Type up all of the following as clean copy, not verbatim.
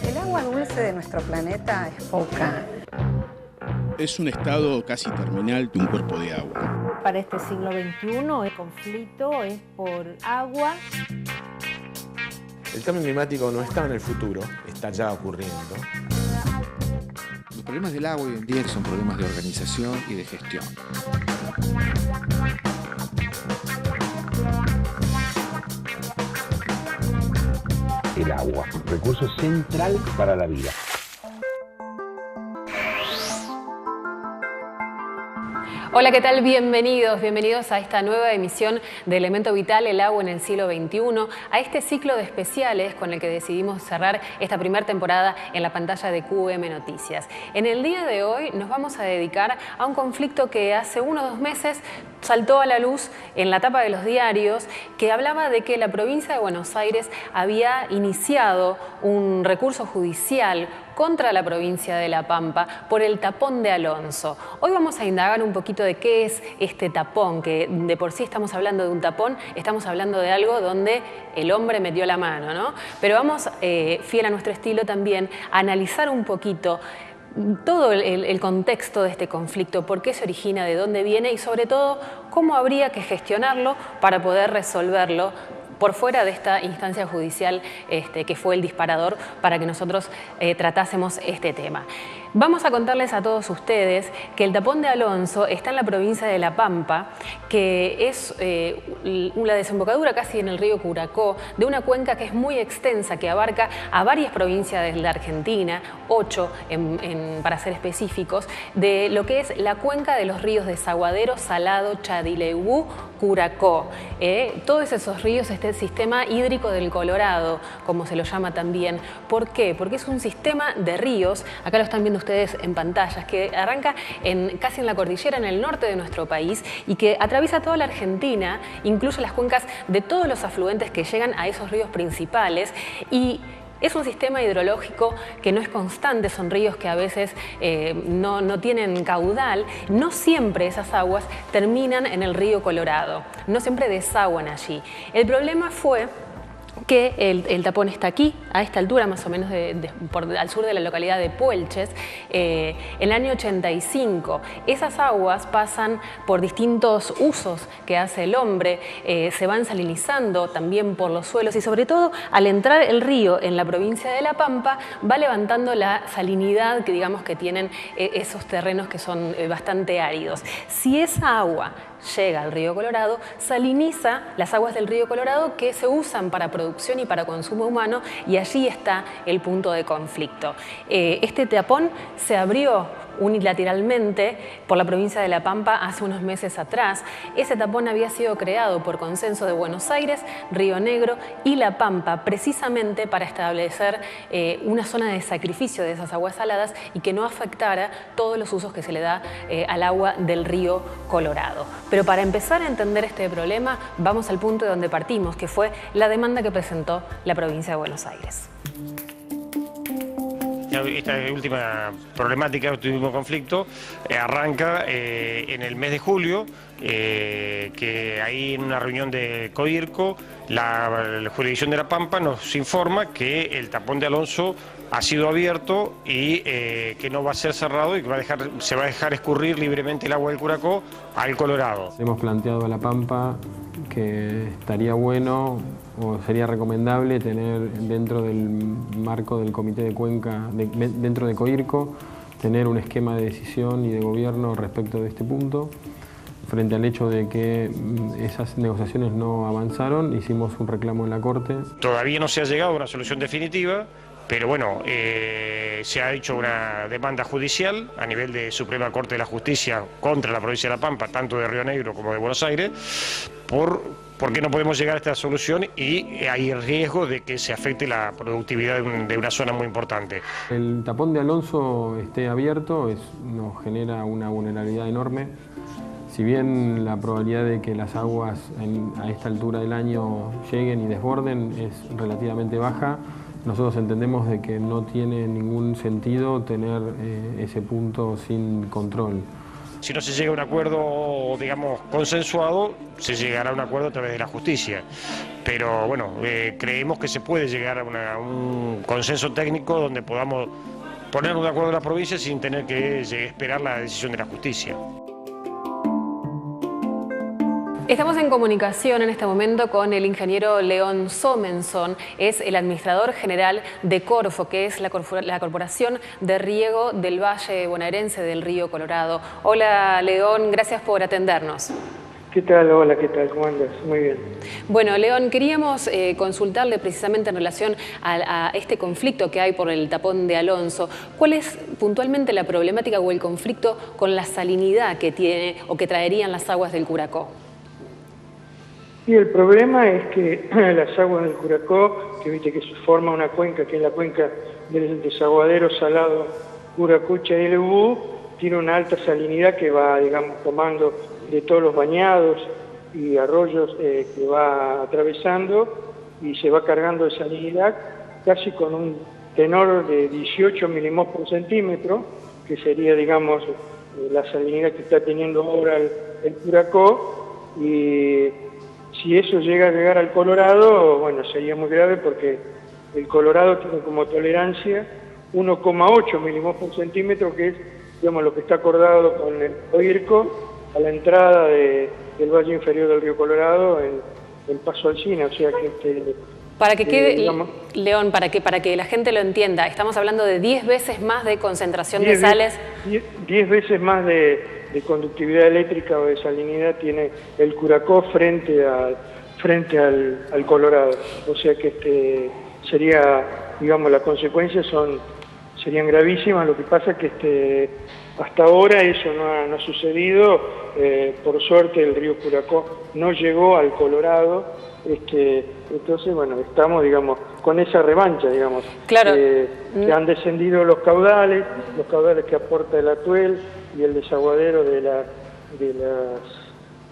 El agua dulce de nuestro planeta es poca. Es un estado casi terminal de un cuerpo de agua. Para este siglo XXI el conflicto es por agua. El cambio climático no está en el futuro, está ya ocurriendo. Los problemas del agua hoy en día son problemas de organización y de gestión. El agua, recurso central para la vida. Hola, ¿qué tal? Bienvenidos a esta nueva emisión de Elemento Vital, el agua en el siglo XXI, a este ciclo de especiales con el que decidimos cerrar esta primera temporada en la pantalla de QM Noticias. En el día de hoy nos vamos a dedicar a un conflicto que hace 1 o 2 meses saltó a la luz en la tapa de los diarios, que hablaba de que la provincia de Buenos Aires había iniciado un recurso judicial contra la provincia de La Pampa por el tapón de Alonso. Hoy vamos a indagar un poquito de qué es este tapón, que de por sí estamos hablando de un tapón, estamos hablando de algo donde el hombre metió la mano, ¿no? Pero vamos, fiel a nuestro estilo también, a analizar un poquito todo el contexto de este conflicto, por qué se origina, de dónde viene y sobre todo cómo habría que gestionarlo para poder resolverlo por fuera de esta instancia judicial que fue el disparador para que nosotros tratásemos este tema. Vamos a contarles a todos ustedes que el tapón de Alonso está en la provincia de La Pampa, que es una desembocadura casi en el río Curacó, de una cuenca que es muy extensa, que abarca a varias provincias de la Argentina, 8 para ser específicos, de lo que es la cuenca de los ríos Desaguadero, Salado, Chadileubú, Curacó. Todos esos ríos, este sistema hídrico del Colorado, como se lo llama también. ¿Por qué? Porque es un sistema de ríos, acá lo están viendo ustedes en pantallas, que arranca casi en la cordillera en el norte de nuestro país y que atraviesa toda la Argentina, incluye las cuencas de todos los afluentes que llegan a esos ríos principales y es un sistema hidrológico que no es constante, son ríos que a veces no tienen caudal. No siempre esas aguas terminan en el río Colorado, no siempre desaguan allí. El problema fue que el tapón está aquí, a esta altura más o menos al sur de la localidad de Puelches, en el año 85. Esas aguas pasan por distintos usos que hace el hombre, se van salinizando también por los suelos y sobre todo al entrar el río en la provincia de La Pampa va levantando la salinidad que digamos que tienen esos terrenos que son bastante áridos. Si esa agua llega al río Colorado, saliniza las aguas del río Colorado que se usan para producción y para consumo humano y allí está el punto de conflicto. Este tapón se abrió unilateralmente por la provincia de La Pampa hace unos meses atrás. Ese tapón había sido creado por consenso de Buenos Aires, Río Negro y La Pampa precisamente para establecer una zona de sacrificio de esas aguas saladas y que no afectara todos los usos que se le da al agua del río Colorado. Pero para empezar a entender este problema vamos al punto de donde partimos, que fue la demanda que presentó la provincia de Buenos Aires. Esta última problemática, este último conflicto, arranca en el mes de julio, que ahí en una reunión de CODIRCO, la jurisdicción de La Pampa nos informa que el tapón de Alonso ha sido abierto y que no va a ser cerrado y que se va a dejar escurrir libremente el agua del Curacó al Colorado. Hemos planteado a La Pampa que estaría bueno o sería recomendable tener dentro del marco del Comité de Cuenca, dentro de CODIRCO, tener un esquema de decisión y de gobierno respecto de este punto. Frente al hecho de que esas negociaciones no avanzaron, hicimos un reclamo en la Corte. Todavía no se ha llegado a una solución definitiva, pero bueno, se ha hecho una demanda judicial a nivel de Suprema Corte de la Justicia contra la provincia de La Pampa, tanto de Río Negro como de Buenos Aires, porque no podemos llegar a esta solución y hay riesgo de que se afecte la productividad de una zona muy importante. El tapón de Alonso esté abierto nos genera una vulnerabilidad enorme. Si bien la probabilidad de que las aguas a esta altura del año lleguen y desborden es relativamente baja, nosotros entendemos de que no tiene ningún sentido tener ese punto sin control. Si no se llega a un acuerdo, digamos, consensuado, se llegará a un acuerdo a través de la justicia. Pero bueno, creemos que se puede llegar a un consenso técnico donde podamos ponernos de acuerdo a la provincia sin tener que esperar la decisión de la justicia. Estamos en comunicación en este momento con el ingeniero León Somenson, es el administrador general de Corfo, que es la Corporación de Riego del Valle Bonaerense del Río Colorado. Hola León, gracias por atendernos. ¿Qué tal? Hola, ¿qué tal? ¿Cómo andas? Muy bien. Bueno, León, queríamos consultarle precisamente en relación a este conflicto que hay por el tapón de Alonso. ¿Cuál es puntualmente la problemática o el conflicto con la salinidad que tiene o que traerían las aguas del Curacó? Y el problema es que las aguas del Curacó, que viste que se forma una cuenca, que es la cuenca del desaguadero salado Curacucha-Elebú, tiene una alta salinidad que va, digamos, tomando de todos los bañados y arroyos que va atravesando y se va cargando de salinidad casi con un tenor de 18 milimols por centímetro, que sería, digamos, la salinidad que está teniendo ahora el Curacó. Y si eso llega a llegar al Colorado, bueno, sería muy grave porque el Colorado tiene como tolerancia 1,8 milimols por centímetro, que es, digamos, lo que está acordado con el Coirco a la entrada del valle inferior del río Colorado en Paso Alsina, o sea que para que quede, digamos, León, para que la gente lo entienda, estamos hablando de 10 veces más de concentración de sales. 10 veces más de conductividad eléctrica o de salinidad tiene el Curacó frente al Colorado, o sea que sería, digamos, las consecuencias serían gravísimas. Lo que pasa es que hasta ahora eso no ha sucedido. Por suerte el río Curacó no llegó al Colorado. Entonces, bueno, estamos, digamos, con esa revancha, digamos. Claro. Que han descendido los caudales que aporta el Atuel y el desaguadero de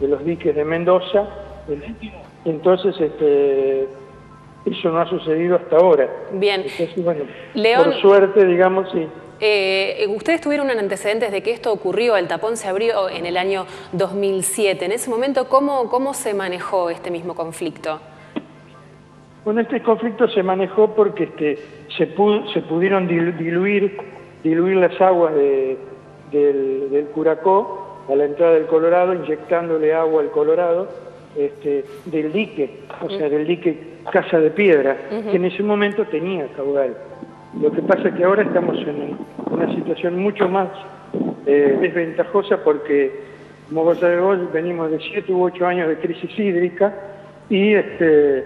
los diques de Mendoza. Entonces, eso no ha sucedido hasta ahora. Bien. Entonces, bueno, León, por suerte, digamos, sí. Ustedes tuvieron antecedentes de que esto ocurrió, el tapón se abrió en el año 2007. En ese momento, ¿cómo se manejó este mismo conflicto? Bueno, este conflicto se manejó porque se pudieron diluir las aguas del Curacó a la entrada del Colorado, inyectándole agua al Colorado del dique, o sea, del dique Casa de Piedra, que en ese momento tenía caudal. Lo que pasa es que ahora estamos en una situación mucho más desventajosa porque, como vos sabés, venimos de 7 u 8 años de crisis hídrica y el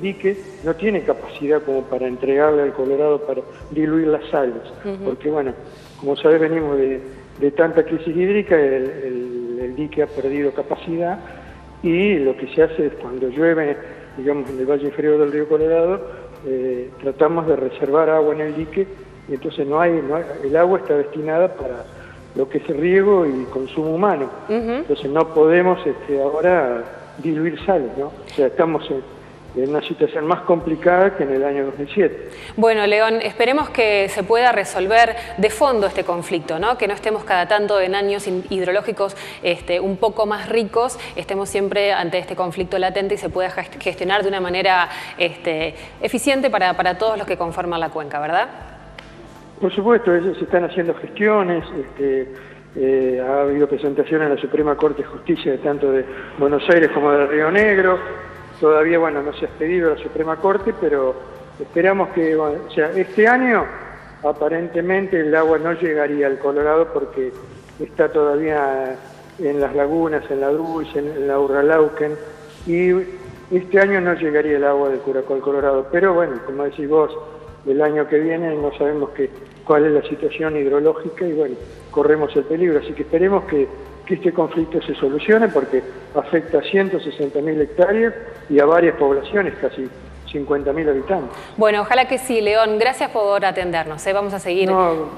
dique no tiene capacidad como para entregarle al Colorado para diluir las sales, porque, bueno, como sabés, venimos de tanta crisis hídrica, el dique ha perdido capacidad y lo que se hace es cuando llueve, digamos, en el valle inferior del río Colorado, tratamos de reservar agua en el dique y entonces el agua está destinada para lo que es riego y consumo humano. Entonces no podemos ahora diluir sales, ¿no? O sea, estamos en una situación más complicada que en el año 2007. Bueno, León, esperemos que se pueda resolver de fondo este conflicto, ¿no? Que no estemos cada tanto en años hidrológicos un poco más ricos, estemos siempre ante este conflicto latente y se pueda gestionar de una manera eficiente para todos los que conforman la cuenca, ¿verdad? Por supuesto, se están haciendo gestiones, ha habido presentaciones en la Suprema Corte de Justicia tanto de Buenos Aires como de Río Negro. Todavía, bueno, no se ha expedido a la Suprema Corte, pero esperamos que, bueno, o sea, este año aparentemente el agua no llegaría al Colorado porque está todavía en las lagunas, en la Dulce, en la Urralauquen, y este año no llegaría el agua del Curacó al Colorado. Pero bueno, como decís vos, el año que viene no sabemos cuál es la situación hidrológica y bueno, corremos el peligro, así que esperemos que este conflicto se solucione porque afecta a 160.000 hectáreas y a varias poblaciones, casi 50.000 habitantes. Bueno, ojalá que sí, León. Gracias por atendernos. Vamos a seguir. No,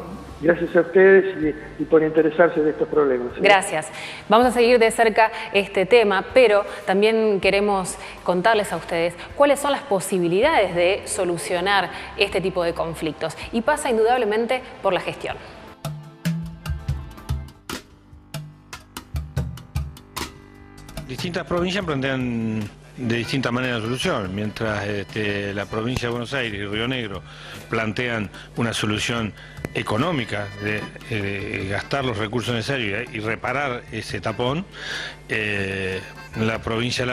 gracias a ustedes y por interesarse de estos problemas. Gracias. Vamos a seguir de cerca este tema, pero también queremos contarles a ustedes cuáles son las posibilidades de solucionar este tipo de conflictos. Y pasa indudablemente por la gestión. distintas provincias plantean de distintas maneras la solución. Mientras la provincia de Buenos Aires y Río Negro plantean una solución económica de gastar los recursos necesarios y reparar ese tapón, la provincia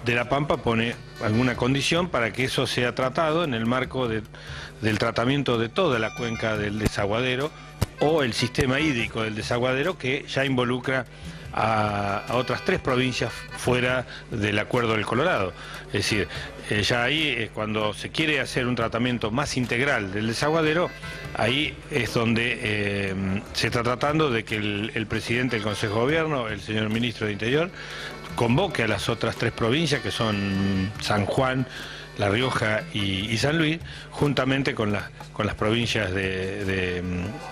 de La Pampa pone alguna condición para que eso sea tratado en el marco del tratamiento de toda la cuenca del desaguadero o el sistema hídrico del desaguadero, que ya involucra a otras 3 provincias fuera del Acuerdo del Colorado. Es decir, ya ahí cuando se quiere hacer un tratamiento más integral del desaguadero, ahí es donde se está tratando de que el presidente del Consejo de Gobierno, el señor ministro de Interior, convoque a las otras 3 provincias, que son San Juan, La Rioja y San Luis, juntamente con las provincias que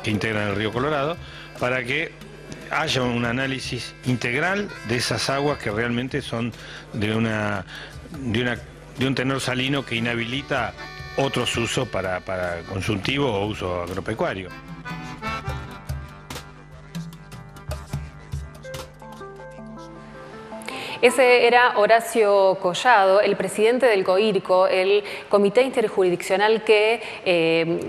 integran el río Colorado, para que haya un análisis integral de esas aguas que realmente son de un tenor salino que inhabilita otros usos para consultivo o uso agropecuario. Ese era Horacio Collado, el presidente del COIRCO, el comité interjurisdiccional que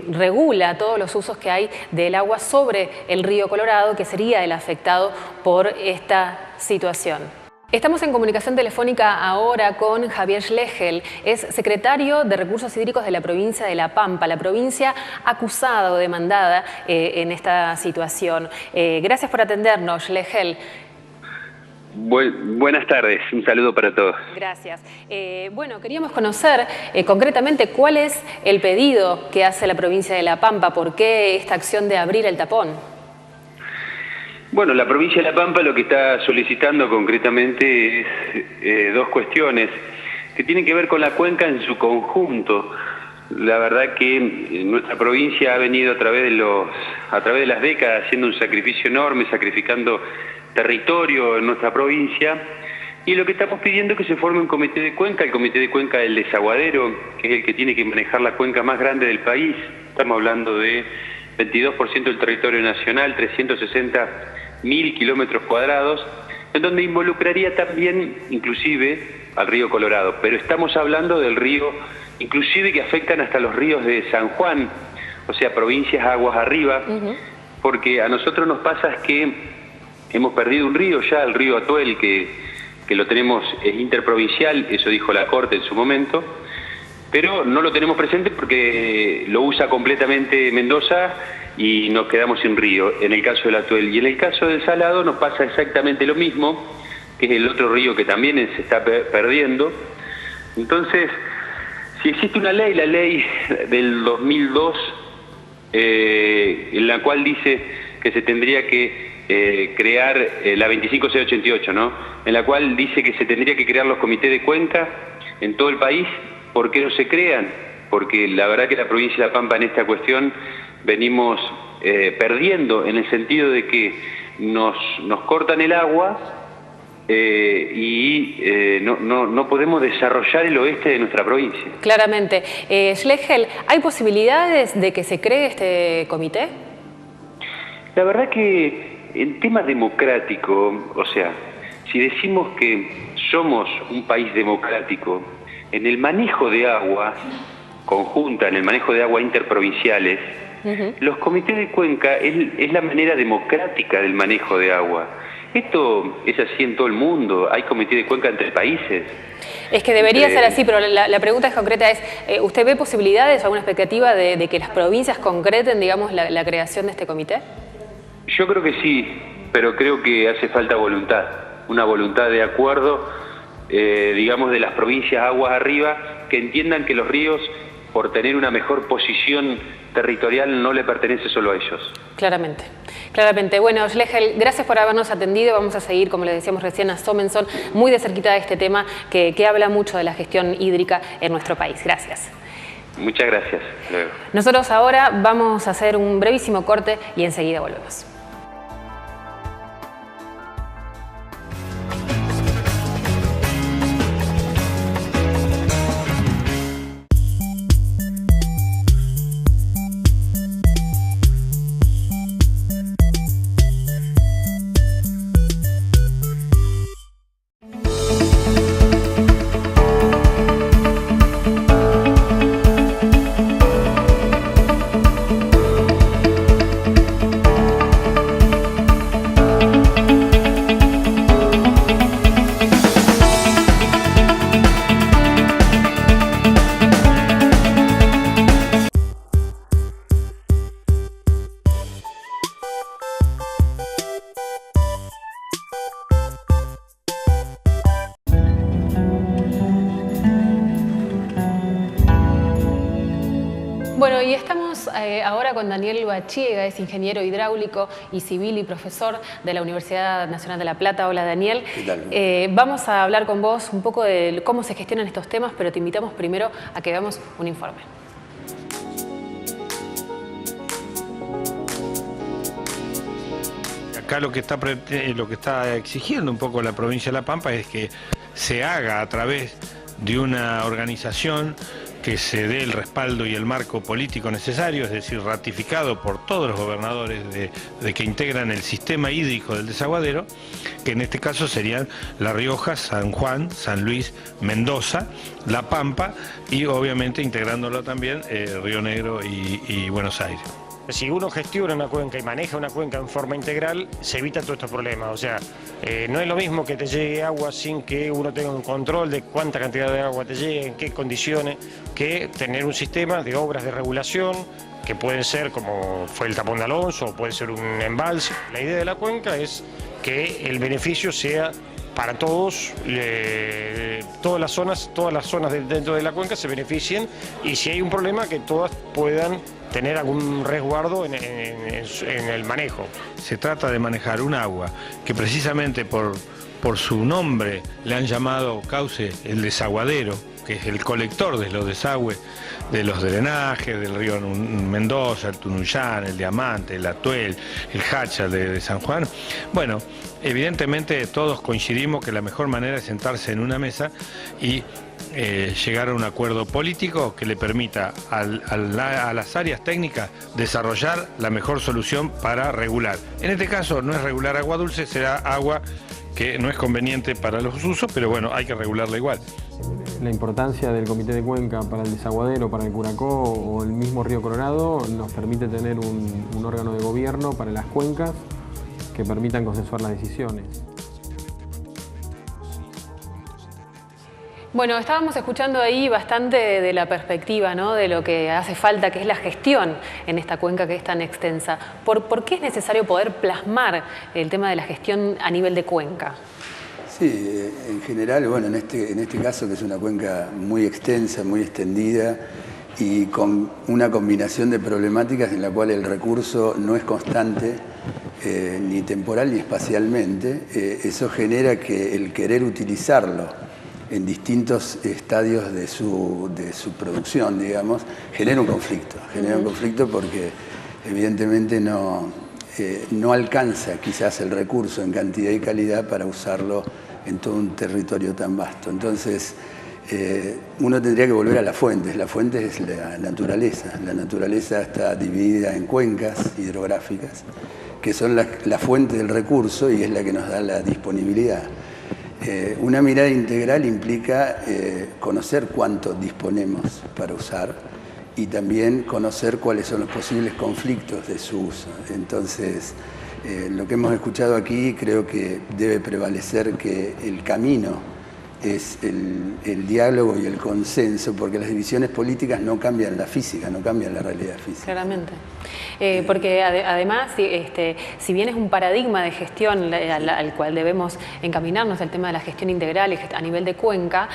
regula todos los usos que hay del agua sobre el río Colorado, que sería el afectado por esta situación. Estamos en comunicación telefónica ahora con Javier Schlegel, es secretario de Recursos Hídricos de la provincia de La Pampa, la provincia acusada o demandada en esta situación. Gracias por atendernos, Schlegel. Buenas tardes, un saludo para todos. Gracias. Bueno, queríamos conocer concretamente cuál es el pedido que hace la provincia de La Pampa, por qué esta acción de abrir el tapón. Bueno, la provincia de La Pampa lo que está solicitando concretamente es 2 cuestiones que tienen que ver con la cuenca en su conjunto. La verdad que nuestra provincia ha venido a través de las décadas haciendo un sacrificio enorme, sacrificando territorio en nuestra provincia, y lo que estamos pidiendo es que se forme un comité de cuenca, el comité de cuenca del desaguadero, que es el que tiene que manejar la cuenca más grande del país. Estamos hablando de 22% del territorio nacional, 360.000 kilómetros cuadrados, en donde involucraría también, inclusive, al río Colorado. Pero estamos hablando del río, inclusive que afectan hasta los ríos de San Juan, o sea, provincias aguas arriba, porque a nosotros nos pasa es que hemos perdido un río ya, el río Atuel, que lo tenemos, es interprovincial, eso dijo la Corte en su momento, pero no lo tenemos presente porque lo usa completamente Mendoza y nos quedamos sin río, en el caso del Atuel. Y en el caso del Salado nos pasa exactamente lo mismo, que es el otro río que también se está perdiendo. Entonces, si existe una ley, la ley del 2002, en la cual dice que se tendría que crear la 25688, ¿no? En la cual dice que se tendría que crear los comités de cuenca en todo el país. ¿Por qué no se crean? Porque la verdad que la provincia de La Pampa en esta cuestión venimos perdiendo, en el sentido de que nos cortan el agua y no podemos desarrollar el oeste de nuestra provincia. Claramente. Schlegel, ¿hay posibilidades de que se cree este comité? La verdad que en tema democrático, o sea, si decimos que somos un país democrático, en el manejo de agua conjunta, en el manejo de agua interprovinciales, los comités de cuenca es la manera democrática del manejo de agua. Esto es así en todo el mundo, hay comités de cuenca entre países. Es que debería ser así, pero la pregunta es concreta, ¿usted ve posibilidades o alguna expectativa de que las provincias concreten, digamos, la creación de este comité? Yo creo que sí, pero creo que hace falta voluntad, una voluntad de acuerdo, digamos, de las provincias aguas arriba, que entiendan que los ríos, por tener una mejor posición territorial, no le pertenece solo a ellos. Claramente, claramente. Bueno, Schlegel, gracias por habernos atendido. Vamos a seguir, como le decíamos recién, a Somenson, muy de cerquita de este tema que habla mucho de la gestión hídrica en nuestro país. Gracias. Muchas gracias. Luego. Nosotros ahora vamos a hacer un brevísimo corte y enseguida volvemos. ahora con Daniel Bachiega, es ingeniero hidráulico y civil y profesor de la Universidad Nacional de La Plata. Hola, Daniel. ¿Qué tal? Vamos a hablar con vos un poco de cómo se gestionan estos temas, pero te invitamos primero a que veamos un informe. Acá lo que está exigiendo un poco la provincia de La Pampa es que se haga a través de una organización que se dé el respaldo y el marco político necesario, es decir, ratificado por todos los gobernadores de que integran el sistema hídrico del desaguadero, que en este caso serían La Rioja, San Juan, San Luis, Mendoza, La Pampa y obviamente integrándolo también Río Negro y Buenos Aires. Si uno gestiona una cuenca y maneja una cuenca en forma integral, se evita todos estos problemas. O sea, no es lo mismo que te llegue agua sin que uno tenga un control de cuánta cantidad de agua te llegue, en qué condiciones, que tener un sistema de obras de regulación, que pueden ser como fue el tapón de Alonso, o puede ser un embalse. La idea de la cuenca es que el beneficio sea para todos, todas las zonas dentro de la cuenca se beneficien, y si hay un problema que todas puedan tener algún resguardo en el manejo. Se trata de manejar un agua que precisamente por su nombre le han llamado cauce el desaguadero, que es el colector de los desagües, de los drenajes del río Mendoza, el Tunuyán, el Diamante, el Atuel, el Hacha de San Juan. Bueno, evidentemente todos coincidimos que la mejor manera es sentarse en una mesa y llegar a un acuerdo político que le permita a las áreas técnicas desarrollar la mejor solución para regular. En este caso no es regular agua dulce, será agua que no es conveniente para los usos, pero bueno, hay que regularla igual. La importancia del Comité de Cuenca para el desaguadero, para el Curacó o el mismo Río Colorado nos permite tener un órgano de gobierno para las cuencas que permitan consensuar las decisiones. Bueno, estábamos escuchando ahí bastante de la perspectiva, ¿no?, de lo que hace falta, que es la gestión en esta cuenca que es tan extensa. ¿Por qué es necesario poder plasmar el tema de la gestión a nivel de cuenca? Sí, en general, bueno, en este caso que es una cuenca muy extensa, muy extendida y con una combinación de problemáticas en la cual el recurso no es constante, ni temporal ni espacialmente, eso genera que el querer utilizarlo en distintos estadios de su producción, digamos, genera un conflicto. Genera un conflicto porque evidentemente no alcanza quizás el recurso en cantidad y calidad para usarlo en todo un territorio tan vasto. Entonces, uno tendría que volver a las fuentes. La fuente es la naturaleza. La naturaleza está dividida en cuencas hidrográficas, que son la fuente del recurso y es la que nos da la disponibilidad. Una mirada integral implica conocer cuánto disponemos para usar y también conocer cuáles son los posibles conflictos de su uso. Entonces, lo que hemos escuchado aquí creo que debe prevalecer que el camino es el diálogo y el consenso, porque las divisiones políticas no cambian la física, no cambian la realidad física. Claramente. Porque además, si bien es un paradigma de gestión al cual debemos encaminarnos, el tema de la gestión integral a nivel de cuenca,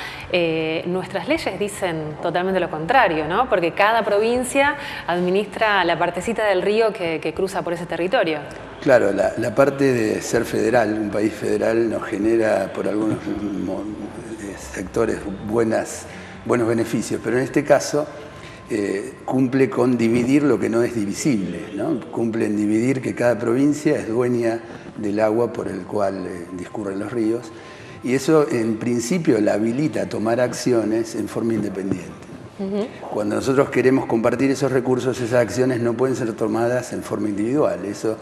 nuestras leyes dicen totalmente lo contrario, ¿no? Porque cada provincia administra la partecita del río que cruza por ese territorio. Claro, la parte de ser federal, un país federal, nos genera por algunos sectores buenos beneficios, pero en este caso cumple con dividir lo que no es divisible, ¿no? Cumple en dividir que cada provincia es dueña del agua por el cual discurren los ríos, y eso en principio la habilita a tomar acciones en forma independiente. Cuando nosotros queremos compartir esos recursos, esas acciones no pueden ser tomadas en forma individual. Eso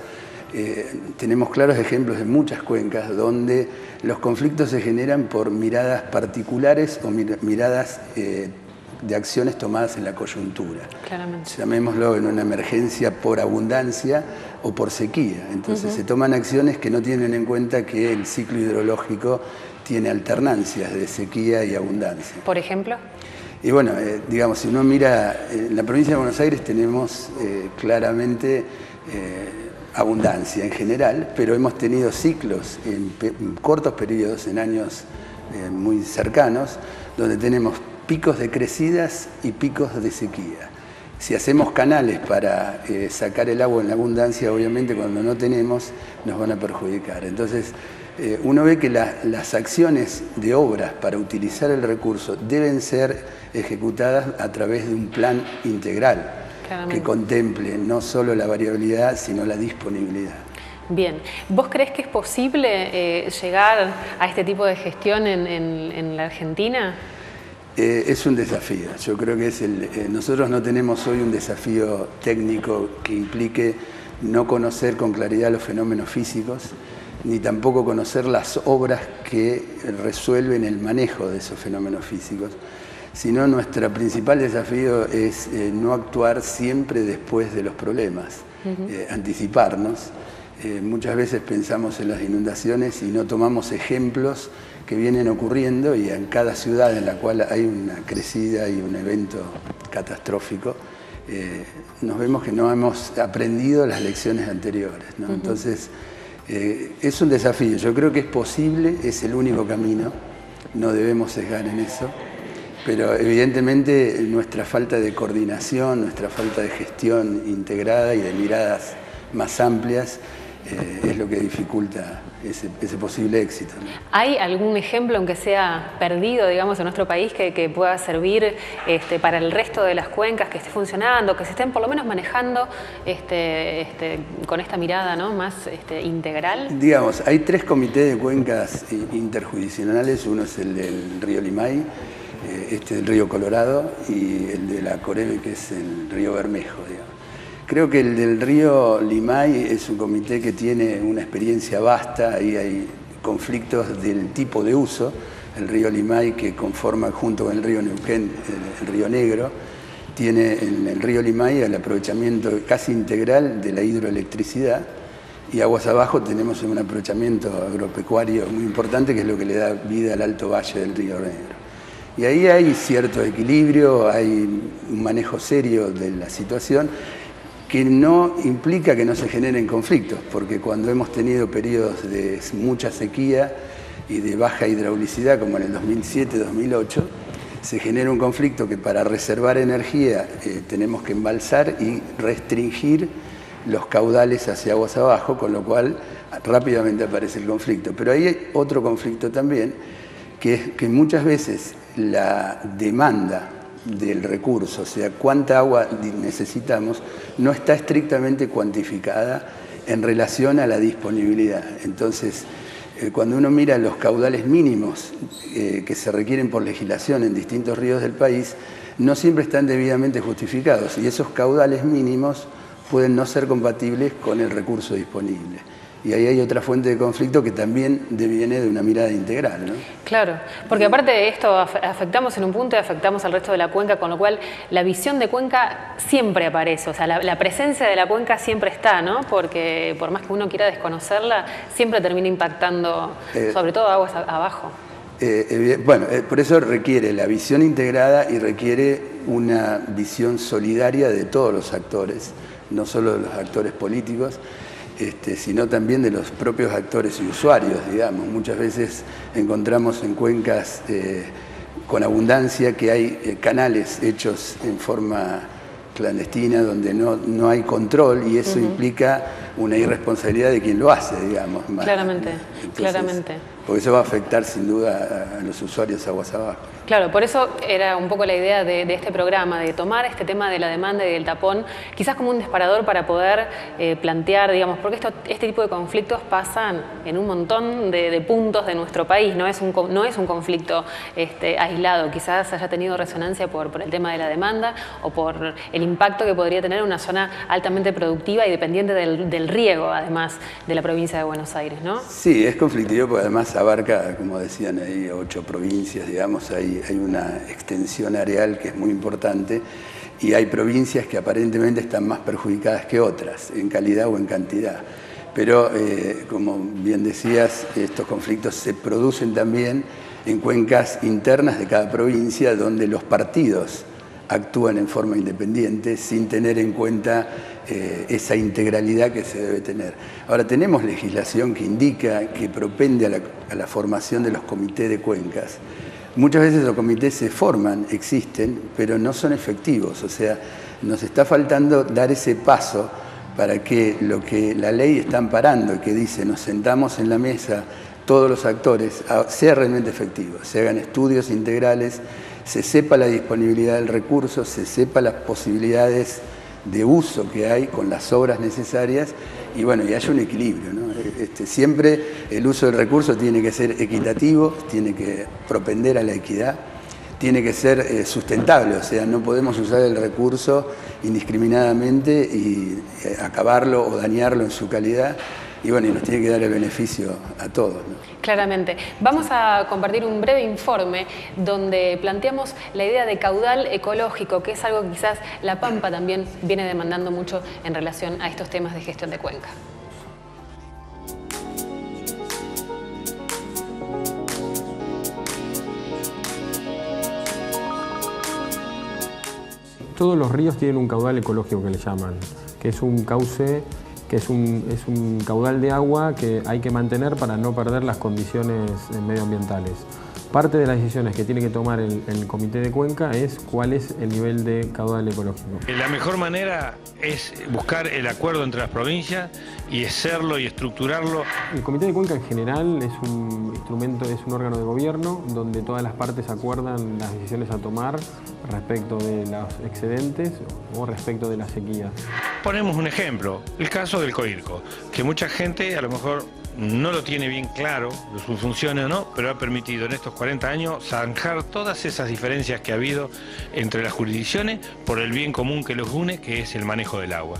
tenemos claros ejemplos de muchas cuencas donde los conflictos se generan por miradas particulares o miradas de acciones tomadas en la coyuntura. Claramente. Llamémoslo en una emergencia por abundancia o por sequía. Entonces se toman acciones que no tienen en cuenta que el ciclo hidrológico tiene alternancias de sequía y abundancia. ¿Por ejemplo? Y bueno, digamos, si uno mira, en la provincia de Buenos Aires tenemos claramente abundancia en general, pero hemos tenido ciclos en cortos periodos, en años muy cercanos, donde tenemos picos de crecidas y picos de sequía. Si hacemos canales para sacar el agua en abundancia, obviamente cuando no tenemos nos van a perjudicar. Entonces, uno ve que las acciones de obras para utilizar el recurso deben ser ejecutadas a través de un plan integral que contemple no solo la variabilidad, sino la disponibilidad. Bien, ¿vos creés que es posible llegar a este tipo de gestión en la Argentina? Es un desafío. Yo creo que nosotros no tenemos hoy un desafío técnico que implique no conocer con claridad los fenómenos físicos, ni tampoco conocer las obras que resuelven el manejo de esos fenómenos físicos, sino nuestro principal desafío es no actuar siempre después de los problemas, anticiparnos. Muchas veces pensamos en las inundaciones y no tomamos ejemplos que vienen ocurriendo, y en cada ciudad en la cual hay una crecida y un evento catastrófico, nos vemos que no hemos aprendido las lecciones anteriores, ¿no? Entonces, es un desafío. Yo creo que es posible, es el único camino, no debemos sesgar en eso, pero evidentemente nuestra falta de coordinación, nuestra falta de gestión integrada y de miradas más amplias es lo que dificulta ese posible éxito, ¿no? ¿Hay algún ejemplo, aunque sea perdido, digamos, en nuestro país, que pueda servir para el resto de las cuencas, que esté funcionando, que se estén por lo menos manejando con esta mirada, ¿no?, más integral? Digamos, hay 3 comités de cuencas interjurisdiccionales. Uno es el del río Limay, del río Colorado, y el de la Coreve, que es el río Bermejo, digamos. Creo que el del río Limay es un comité que tiene una experiencia vasta. Ahí hay conflictos del tipo de uso. El río Limay, que conforma junto con el río Neuquén, el río Negro, tiene en el río Limay el aprovechamiento casi integral de la hidroelectricidad, y aguas abajo tenemos un aprovechamiento agropecuario muy importante, que es lo que le da vida al alto valle del río Negro. Y ahí hay cierto equilibrio, hay un manejo serio de la situación, que no implica que no se generen conflictos, porque cuando hemos tenido periodos de mucha sequía y de baja hidraulicidad, como en el 2007-2008, se genera un conflicto que para reservar energía tenemos que embalsar y restringir los caudales hacia aguas abajo, con lo cual rápidamente aparece el conflicto. Pero ahí hay otro conflicto también, que es que muchas veces la demanda del recurso, o sea, cuánta agua necesitamos, no está estrictamente cuantificada en relación a la disponibilidad. Entonces, cuando uno mira los caudales mínimos que se requieren por legislación en distintos ríos del país, no siempre están debidamente justificados, y esos caudales mínimos pueden no ser compatibles con el recurso disponible. Y ahí hay otra fuente de conflicto que también deviene de una mirada integral, ¿no? Claro, porque aparte de esto afectamos en un punto y afectamos al resto de la cuenca, con lo cual la visión de cuenca siempre aparece, o sea, la presencia de la cuenca siempre está, ¿no? Porque por más que uno quiera desconocerla, siempre termina impactando, sobre todo aguas abajo. Bueno, por eso requiere la visión integrada y requiere una visión solidaria de todos los actores, no solo de los actores políticos, sino también de los propios actores y usuarios, digamos. Muchas veces encontramos en cuencas con abundancia que hay canales hechos en forma clandestina, donde no hay control, y eso implica una irresponsabilidad de quien lo hace, digamos. Claramente, Entonces, claramente. Porque eso va a afectar sin duda a los usuarios aguas abajo. Claro, por eso era un poco la idea de este programa, de tomar este tema de la demanda y del tapón, quizás como un disparador para poder plantear, digamos, porque este tipo de conflictos pasan en un montón de puntos de nuestro país, no es un conflicto aislado, quizás haya tenido resonancia por el tema de la demanda o por el impacto que podría tener una zona altamente productiva y dependiente del riego, además, de la provincia de Buenos Aires, ¿no? Sí, es conflictivo porque además abarca, como decían ahí, 8 provincias, digamos. Hay una extensión areal que es muy importante, y hay provincias que aparentemente están más perjudicadas que otras, en calidad o en cantidad. Pero, como bien decías, estos conflictos se producen también en cuencas internas de cada provincia, donde los partidos actúan en forma independiente sin tener en cuenta esa integralidad que se debe tener. Ahora, tenemos legislación que indica, que propende a la formación de los comités de cuencas. Muchas veces los comités se forman, existen, pero no son efectivos. O sea, nos está faltando dar ese paso para que lo que la ley está amparando, que dice nos sentamos en la mesa todos los actores, sea realmente efectivo, se hagan estudios integrales, se sepa la disponibilidad del recurso, se sepa las posibilidades de uso que hay con las obras necesarias y bueno, y haya un equilibrio, ¿no? Siempre el uso del recurso tiene que ser equitativo, tiene que propender a la equidad, tiene que ser sustentable, o sea, no podemos usar el recurso indiscriminadamente y acabarlo o dañarlo en su calidad. Y bueno, y nos tiene que dar el beneficio a todos, ¿no? Claramente. Vamos a compartir un breve informe donde planteamos la idea de caudal ecológico, que es algo que quizás La Pampa también viene demandando mucho en relación a estos temas de gestión de cuenca. Todos los ríos tienen un caudal ecológico que le llaman, que es un cauce, que es un caudal de agua que hay que mantener para no perder las condiciones medioambientales. Parte de las decisiones que tiene que tomar el Comité de Cuenca es cuál es el nivel de caudal ecológico. La mejor manera es buscar el acuerdo entre las provincias y hacerlo y estructurarlo. El Comité de Cuenca en general es un instrumento, es un órgano de gobierno donde todas las partes acuerdan las decisiones a tomar respecto de los excedentes o respecto de la sequía. Ponemos un ejemplo, el caso del Coirco, que mucha gente a lo mejor no lo tiene bien claro, sus funciones o no, pero ha permitido en estos 40 años zanjar todas esas diferencias que ha habido entre las jurisdicciones por el bien común que los une, que es el manejo del agua.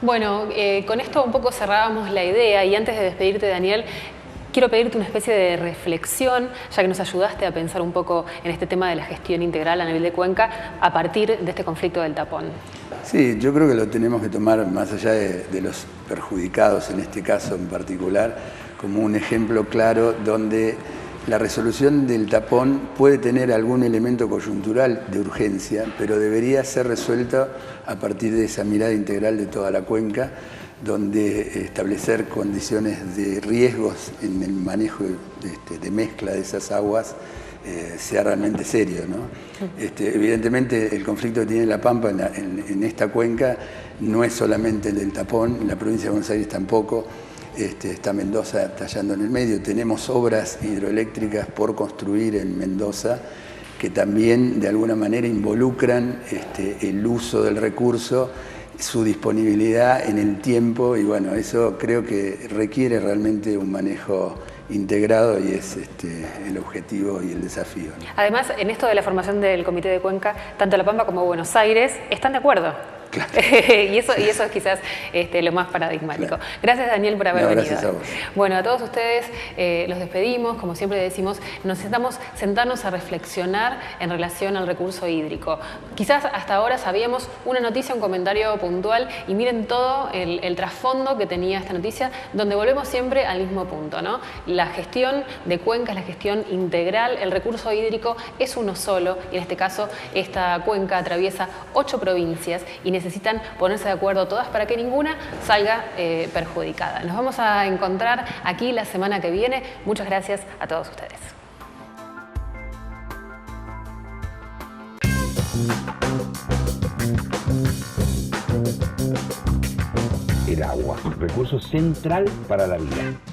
Bueno, con esto un poco cerrábamos la idea y antes de despedirte, Daniel, quiero pedirte una especie de reflexión, ya que nos ayudaste a pensar un poco en este tema de la gestión integral a nivel de Cuenca a partir de este conflicto del tapón. Sí, yo creo que lo tenemos que tomar más allá de los perjudicados, en este caso en particular, como un ejemplo claro donde la resolución del tapón puede tener algún elemento coyuntural de urgencia, pero debería ser resuelta a partir de esa mirada integral de toda la cuenca, donde establecer condiciones de riesgos en el manejo de mezcla de esas aguas sea realmente serio, ¿no? Evidentemente el conflicto que tiene La Pampa en esta cuenca no es solamente el del tapón, en la provincia de Buenos Aires tampoco, está Mendoza tallando en el medio, tenemos obras hidroeléctricas por construir en Mendoza que también de alguna manera involucran el uso del recurso, su disponibilidad en el tiempo y bueno, eso creo que requiere realmente un manejo integrado y es el objetivo y el desafío, ¿no? Además, en esto de la formación del Comité de Cuenca, tanto La Pampa como Buenos Aires están de acuerdo. Claro. y eso es quizás lo más paradigmático. Claro. Gracias, Daniel, por haber venido. Gracias a vos. Bueno, a todos ustedes los despedimos. Como siempre decimos, necesitamos sentarnos a reflexionar en relación al recurso hídrico. Quizás hasta ahora sabíamos una noticia, un comentario puntual, y miren todo el trasfondo que tenía esta noticia, donde volvemos siempre al mismo punto, ¿no? La gestión de cuencas, la gestión integral, el recurso hídrico es uno solo, y en este caso esta cuenca atraviesa 8 provincias y necesitan ponerse de acuerdo todas para que ninguna salga perjudicada. Nos vamos a encontrar aquí la semana que viene. Muchas gracias a todos ustedes. El agua, recurso central para la vida.